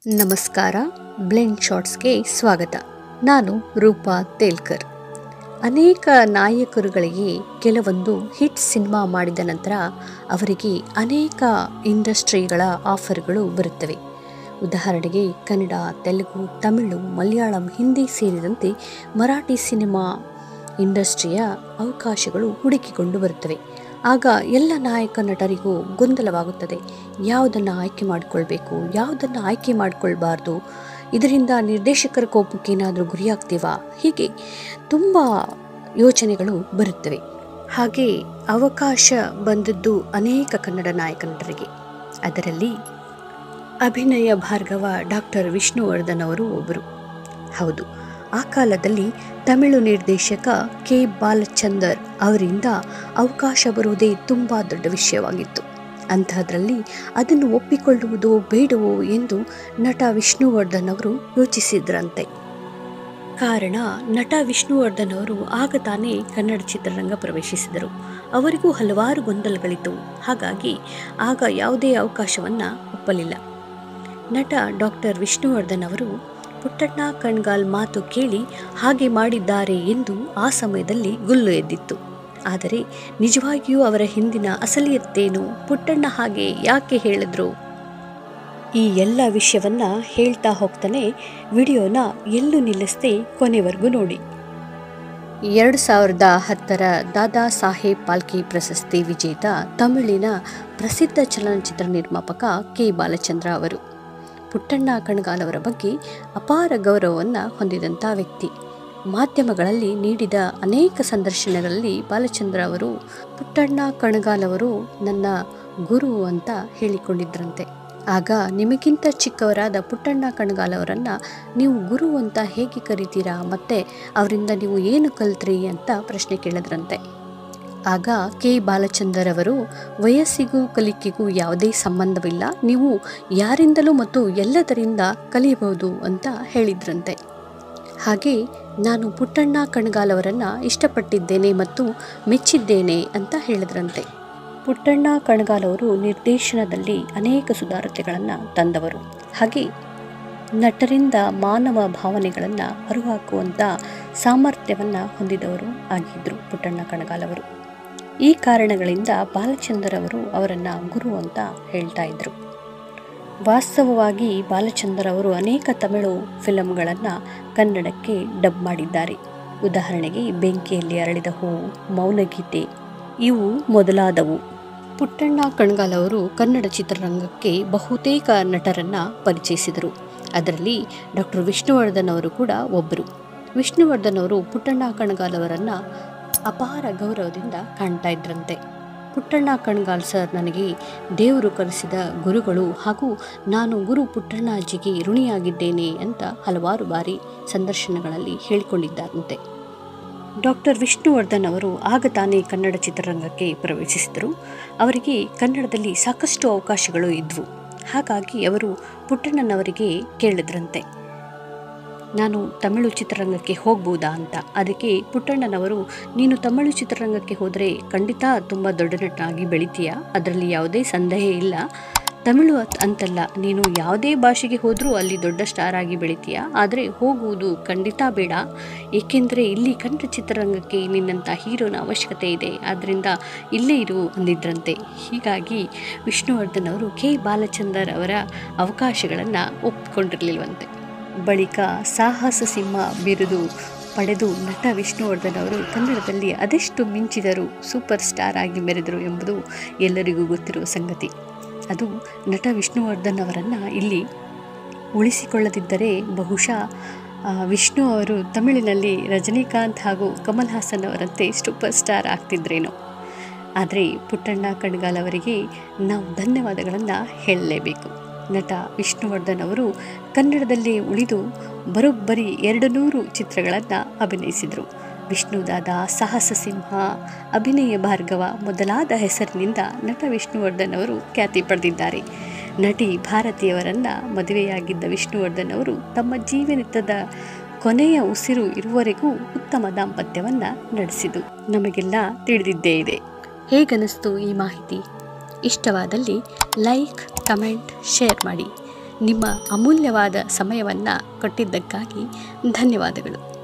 ನಮಸ್ಕಾರ. ಬ್ಲೆಂಡ್ ಶಾರ್ಟ್ಸ್ಗೆ ಸ್ವಾಗತ. ನಾನು ರೂಪಾ ತೇಲ್ಕರ್. ಅನೇಕ ನಾಯಕರುಗಳಿಗೆ ಕೆಲವೊಂದು ಹಿಟ್ ಸಿನಿಮಾ ಮಾಡಿದ ನಂತರ ಅವರಿಗೆ ಅನೇಕ ಇಂಡಸ್ಟ್ರಿಗಳ ಆಫರ್ಗಳು ಬರುತ್ತವೆ. ಉದಾಹರಣೆಗೆ ಕನ್ನಡ, ತೆಲುಗು, ತಮಿಳು, ಮಲಯಾಳಂ, ಹಿಂದಿ ಸೇರಿದಂತೆ ಮರಾಠಿ ಸಿನಿಮಾ ಇಂಡಸ್ಟ್ರಿಯ ಅವಕಾಶಗಳು ಹುಡುಕಿಕೊಂಡು ಬರುತ್ತವೆ. ಆಗ ಎಲ್ಲ ನಾಯಕ ನಟರಿಗೂ ಗೊಂದಲವಾಗುತ್ತದೆ. ಯಾವುದನ್ನು ಆಯ್ಕೆ ಮಾಡಿಕೊಳ್ಬೇಕು, ಯಾವುದನ್ನು ಆಯ್ಕೆ ಮಾಡಿಕೊಳ್ಬಾರ್ದು, ಇದರಿಂದ ನಿರ್ದೇಶಕರ ಕೋಪಕ್ಕೆ ಏನಾದರೂ ಗುರಿಯಾಗ್ತೀವಾ, ಹೀಗೆ ತುಂಬ ಯೋಚನೆಗಳು ಬರುತ್ತವೆ. ಹಾಗೆ ಅವಕಾಶ ಬಂದದ್ದು ಅನೇಕ ಕನ್ನಡ ನಾಯಕ ನಟರಿಗೆ. ಅದರಲ್ಲಿ ಅಭಿನಯ ಭಾರ್ಗವ ಡಾಕ್ಟರ್ ವಿಷ್ಣುವರ್ಧನ್ ಅವರು ಒಬ್ಬರು. ಹೌದು, ಆ ಕಾಲದಲ್ಲಿ ತಮಿಳು ನಿರ್ದೇಶಕ ಕೆ. ಬಾಲಚಂದರ್ ಅವರಿಂದ ಅವಕಾಶ ಬರುವುದೇ ತುಂಬ ದೊಡ್ಡ ವಿಷಯವಾಗಿತ್ತು. ಅಂಥದ್ರಲ್ಲಿ ಅದನ್ನು ಒಪ್ಪಿಕೊಳ್ಳುವುದೋ ಬೇಡವೋ ಎಂದು ನಟ ವಿಷ್ಣುವರ್ಧನ್ ಅವರು ಯೋಚಿಸಿದ್ರಂತೆ. ಕಾರಣ, ನಟ ವಿಷ್ಣುವರ್ಧನ್ ಅವರು ಆಗ ತಾನೇ ಕನ್ನಡ ಚಿತ್ರರಂಗ ಪ್ರವೇಶಿಸಿದರು. ಅವರಿಗೂ ಹಲವಾರು ಗೊಂದಲಗಳಿದ್ದವು. ಹಾಗಾಗಿ ಆಗ ಯಾವುದೇ ಅವಕಾಶವನ್ನು ಒಪ್ಪಲಿಲ್ಲ. ನಟ ಡಾಕ್ಟರ್ ವಿಷ್ಣುವರ್ಧನ್ ಅವರು ಪುಟ್ಟಣ್ಣ ಕಣಗಾಲ್ ಮಾತು ಕೇಳಿ ಹಾಗೆ ಮಾಡಿದ್ದಾರೆ ಎಂದು ಆ ಸಮಯದಲ್ಲಿ ಗುಲ್ಲು ಎದ್ದಿತ್ತು. ಆದರೆ ನಿಜವಾಗಿಯೂ ಅವರ ಹಿಂದಿನ ಅಸಲಿಯತ್ತೇನು, ಪುಟ್ಟಣ್ಣ ಹಾಗೆ ಯಾಕೆ ಹೇಳಿದ್ರು, ಈ ಎಲ್ಲ ವಿಷಯವನ್ನ ಹೇಳ್ತಾ ಹೋಗ್ತಾನೆ. ವಿಡಿಯೋನ ಎಲ್ಲೂ ನಿಲ್ಲಿಸದೆ ಕೊನೆವರೆಗೂ ನೋಡಿ. 2010 ದಾದಾ ಸಾಹೇಬ್ ಫಾಲ್ಕೆ ಪ್ರಶಸ್ತಿ ವಿಜೇತ ತಮಿಳಿನ ಪ್ರಸಿದ್ಧ ಚಲನಚಿತ್ರ ನಿರ್ಮಾಪಕ ಕೆ. ಬಾಲಚಂದ್ರ ಅವರು ಪುಟ್ಟಣ್ಣ ಕಣಗಾಲ್ ಅವರ ಬಗ್ಗೆ ಅಪಾರ ಗೌರವವನ್ನು ಹೊಂದಿದಂಥ ವ್ಯಕ್ತಿ. ಮಾಧ್ಯಮಗಳಲ್ಲಿ ನೀಡಿದ ಅನೇಕ ಸಂದರ್ಶನಗಳಲ್ಲಿ ಬಾಲಚಂದ್ರ ಅವರು ಪುಟ್ಟಣ್ಣ ಕಣಗಾಲ್ ಅವರು ನನ್ನ ಗುರು ಅಂತ ಹೇಳಿಕೊಂಡಿದ್ರಂತೆ. ಆಗ ನಿಮಗಿಂತ ಚಿಕ್ಕವರಾದ ಪುಟ್ಟಣ್ಣ ಕಣಗಾಲ್ ಅವರನ್ನು ನೀವು ಗುರು ಅಂತ ಹೇಗೆ ಕರಿತೀರಾ, ಮತ್ತು ಅವರಿಂದ ನೀವು ಏನು ಕಲ್ತ್ರಿ ಅಂತ ಪ್ರಶ್ನೆ ಕೇಳಿದ್ರಂತೆ. ಆಗ ಕೆ. ಬಾಲಚಂದರ್ ಅವರು ವಯಸ್ಸಿಗೂ ಕಲಿಕೆಗೂ ಯಾವುದೇ ಸಂಬಂಧವಿಲ್ಲ, ನೀವು ಯಾರಿಂದಲೂ ಮತ್ತು ಎಲ್ಲದರಿಂದ ಕಲಿಯಬಹುದು ಅಂತ ಹೇಳಿದ್ರಂತೆ. ಹಾಗೆ ನಾನು ಪುಟ್ಟಣ್ಣ ಕಣಗಾಲ್ ಅವರನ್ನು ಇಷ್ಟಪಟ್ಟಿದ್ದೇನೆ ಮತ್ತು ಮೆಚ್ಚಿದ್ದೇನೆ ಅಂತ ಹೇಳಿದ್ರಂತೆ. ಪುಟ್ಟಣ್ಣ ಕಣಗಾಲ್ ಅವರು ನಿರ್ದೇಶನದಲ್ಲಿ ಅನೇಕ ಸುಧಾರತೆಗಳನ್ನು ತಂದವರು. ಹಾಗೆ ನಟರಿಂದ ಮಾನವ ಭಾವನೆಗಳನ್ನು ಹೊರಹಾಕುವಂಥ ಸಾಮರ್ಥ್ಯವನ್ನು ಹೊಂದಿದವರು ಆಗಿದ್ದರು ಪುಟ್ಟಣ್ಣ ಕಣಗಾಲ್ ಅವರು. ಈ ಕಾರಣಗಳಿಂದ ಬಾಲಚಂದರ್ ಅವರು ಅವರನ್ನು ಗುರು ಅಂತ ಹೇಳ್ತಾ ಇದ್ರು. ವಾಸ್ತವವಾಗಿ ಬಾಲಚಂದರ್ ಅವರು ಅನೇಕ ತಮಿಳು ಫಿಲಂಗಳನ್ನು ಕನ್ನಡಕ್ಕೆ ಡಬ್ ಮಾಡಿದ್ದಾರೆ. ಉದಾಹರಣೆಗೆ ಬೆಂಕಿಯಲ್ಲಿ ಅರಳಿದ ಹೂವು, ಮೌನಗೀತೆ ಇವು ಮೊದಲಾದವು. ಪುಟ್ಟಣ್ಣ ಕಣಗಾಲ್ ಅವರು ಕನ್ನಡ ಚಿತ್ರರಂಗಕ್ಕೆ ಬಹುತೇಕ ನಟರನ್ನು ಪರಿಚಯಿಸಿದರು. ಅದರಲ್ಲಿ ಡಾಕ್ಟರ್ ವಿಷ್ಣುವರ್ಧನ್ ಅವರು ಕೂಡ ಒಬ್ಬರು. ವಿಷ್ಣುವರ್ಧನ್ ಅವರು ಪುಟ್ಟಣ್ಣ ಕಣಗಾಲ್ ಅವರನ್ನು ಅಪಾರ ಗೌರವದಿಂದ ಕಾಣ್ತಾ ಇದ್ರಂತೆ. ಪುಟ್ಟಣ್ಣ ಕಣಗಾಲ್ ಸರ್ ನನಗೆ ದೇವರು ಕಲಿಸಿದ ಗುರುಗಳು ಹಾಗೂ ನಾನು ಗುರು ಪುಟ್ಟಣ್ಣಾಜಿಗೆ ಋಣಿಯಾಗಿದ್ದೇನೆ ಅಂತ ಹಲವಾರು ಬಾರಿ ಸಂದರ್ಶನಗಳಲ್ಲಿ ಹೇಳಿಕೊಂಡಿದ್ದಾರಂತೆ. ಡಾಕ್ಟರ್ ವಿಷ್ಣುವರ್ಧನ್ ಅವರು ಆಗ ತಾನೇ ಕನ್ನಡ ಚಿತ್ರರಂಗಕ್ಕೆ ಪ್ರವೇಶಿಸಿದರು. ಅವರಿಗೆ ಕನ್ನಡದಲ್ಲಿ ಸಾಕಷ್ಟು ಅವಕಾಶಗಳು ಇದ್ವು. ಹಾಗಾಗಿ ಅವರು ಪುಟ್ಟಣ್ಣನವರಿಗೆ ಕೇಳಿದ್ರಂತೆ, ನಾನು ತಮಿಳು ಚಿತ್ರರಂಗಕ್ಕೆ ಹೋಗ್ಬೋದಾ ಅಂತ. ಅದಕ್ಕೆ ಪುಟ್ಟಣ್ಣನವರು, ನೀನು ತಮಿಳು ಚಿತ್ರರಂಗಕ್ಕೆ ಹೋದರೆ ಖಂಡಿತ ತುಂಬ ದೊಡ್ಡ ನಟನಾಗಿ ಬೆಳಿತೀಯ, ಅದರಲ್ಲಿ ಯಾವುದೇ ಸಂದೇಹ ಇಲ್ಲ. ತಮಿಳು ಅಂತಲ್ಲ, ನೀನು ಯಾವುದೇ ಭಾಷೆಗೆ ಹೋದರೂ ಅಲ್ಲಿ ದೊಡ್ಡ ಸ್ಟಾರ್ ಆಗಿ ಬೆಳಿತೀಯ. ಆದರೆ ಹೋಗುವುದು ಖಂಡಿತ ಬೇಡ, ಏಕೆಂದರೆ ಇಲ್ಲಿ ಕನ್ನಡ ಚಿತ್ರರಂಗಕ್ಕೆ ನಿನ್ನಂಥ ಹೀರೋನ ಅವಶ್ಯಕತೆ ಇದೆ, ಆದ್ದರಿಂದ ಇಲ್ಲೇ ಇರು ಅಂದಿದ್ರಂತೆ. ಹೀಗಾಗಿ ವಿಷ್ಣುವರ್ಧನ್ ಅವರು ಕೆ. ಬಾಲಚಂದರ್ ಅವರ ಅವಕಾಶಗಳನ್ನು ಒಪ್ಪಿಕೊಂಡಿರಲಿಲ್ವಂತೆ. ಬಳಿಕ ಸಾಹಸ ಸಿಂಹ ಬಿರುದು ಪಡೆದು ನಟ ವಿಷ್ಣುವರ್ಧನ್ ಅವರು ಕನ್ನಡದಲ್ಲಿ ಅದೆಷ್ಟು ಮಿಂಚಿದರು, ಸೂಪರ್ ಸ್ಟಾರ್ ಆಗಿ ಮೆರೆದರು ಎಂಬುದು ಎಲ್ಲರಿಗೂ ಗೊತ್ತಿರುವ ಸಂಗತಿ. ಅದು ನಟ ವಿಷ್ಣುವರ್ಧನ್ ಅವರನ್ನು ಇಲ್ಲಿ ಉಳಿಸಿಕೊಳ್ಳದಿದ್ದರೆ ಬಹುಶಃ ವಿಷ್ಣು ಅವರು ತಮಿಳಿನಲ್ಲಿ ರಜನಿಕಾಂತ್ ಹಾಗೂ ಕಮಲ್ ಹಾಸನ್ ಅವರಂತೆ ಸೂಪರ್ ಸ್ಟಾರ್ ಆಗ್ತಿದ್ರೇನೋ. ಆದರೆ ಪುಟ್ಟಣ್ಣ ಕಣಗಾಲ್ ಅವರಿಗೆ ನಾವು ಧನ್ಯವಾದಗಳನ್ನು ಹೇಳಲೇಬೇಕು. ನಟ ವಿಷ್ಣುವರ್ಧನ್ ಅವರು ಕನ್ನಡದಲ್ಲಿ ಉಳಿದು ಬರೋಬ್ಬರಿ 200 ಚಿತ್ರಗಳನ್ನು ಅಭಿನಯಿಸಿದರು. ವಿಷ್ಣುದಾದ, ಸಾಹಸ ಸಿಂಹ, ಅಭಿನಯ ಭಾರ್ಗವ ಮೊದಲಾದ ಹೆಸರಿನಿಂದ ನಟ ವಿಷ್ಣುವರ್ಧನ್ ಅವರು ಖ್ಯಾತಿ ಪಡೆದಿದ್ದಾರೆ. ನಟಿ ಭಾರತಿಯವರನ್ನು ಮದುವೆಯಾಗಿದ್ದ ವಿಷ್ಣುವರ್ಧನ್ ಅವರು ತಮ್ಮ ಜೀವನದ ಕೊನೆಯ ಉಸಿರು ಇರುವವರೆಗೂ ಉತ್ತಮ ದಾಂಪತ್ಯವನ್ನು ನಡೆಸಿದ್ದು ನಮಗೆಲ್ಲ ತಿಳಿದಿದ್ದೇ ಇದೆ. ಹೇಗನಿಸ್ತು ಈ ಮಾಹಿತಿ? ಇಷ್ಟವಾದಲ್ಲಿ ಲೈಕ್, ಕಮೆಂಟ್, ಶೇರ್ ಮಾಡಿ. ನಿಮ್ಮ ಅಮೂಲ್ಯವಾದ ಸಮಯವನ್ನು ಕೊಟ್ಟಿದ್ದಕ್ಕಾಗಿ ಧನ್ಯವಾದಗಳು.